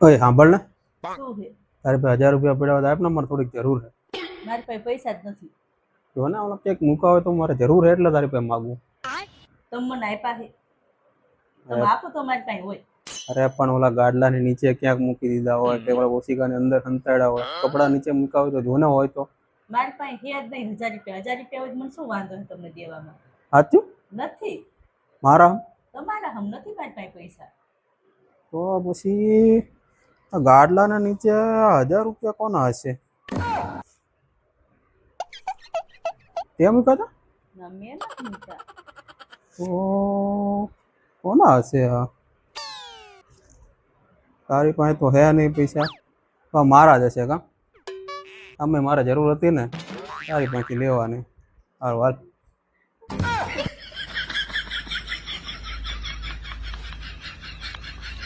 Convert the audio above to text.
ઓય સાંભળ ને, શું છે? તારી પાસે 1000 રૂપિયા પડ્યા હોય તો આપ ને, મારે થોડીક જરૂર છે. મારી પાસે પૈસા જ નથી. જો ને ઓલા ક્યાંક મૂકા હોય તો મારે જરૂર છે એટલે તારી પાસે માગું. તમે મને આપ્યા છે, તમે આપો તો મારી પાસે હોય. અરે પણ ઓલા ગાડલાની નીચે ક્યાંક મૂકી દીધા હોય કે ઓલા ઓશિકાની અંદર સંતાડ્યા હોય, કપડા નીચે મૂકા હોય તો જોને હોય તો. મારી પાસે છે જ નહીં 1000 રૂપિયા. 1000 રૂપિયા હોય તો મને શું વાંધો છે તમને દેવામાં? સાચું? નથી. મારા તમારા હમ નથી મારી પાસે પૈસા. તો પછી આ ગાડલાના નીચે 1000 રૂપિયા કોના હશે? તે મૂક્યા હતા? ના, મેં નથી મૂક્યા. તો કોના હશે? આ તારી પાસે તો હે નહીં પૈસા, તો મારા જ હશે કા? અમે મારે જરૂર હતી ને તારી પાસેથી લેવાની. સારું હાલ.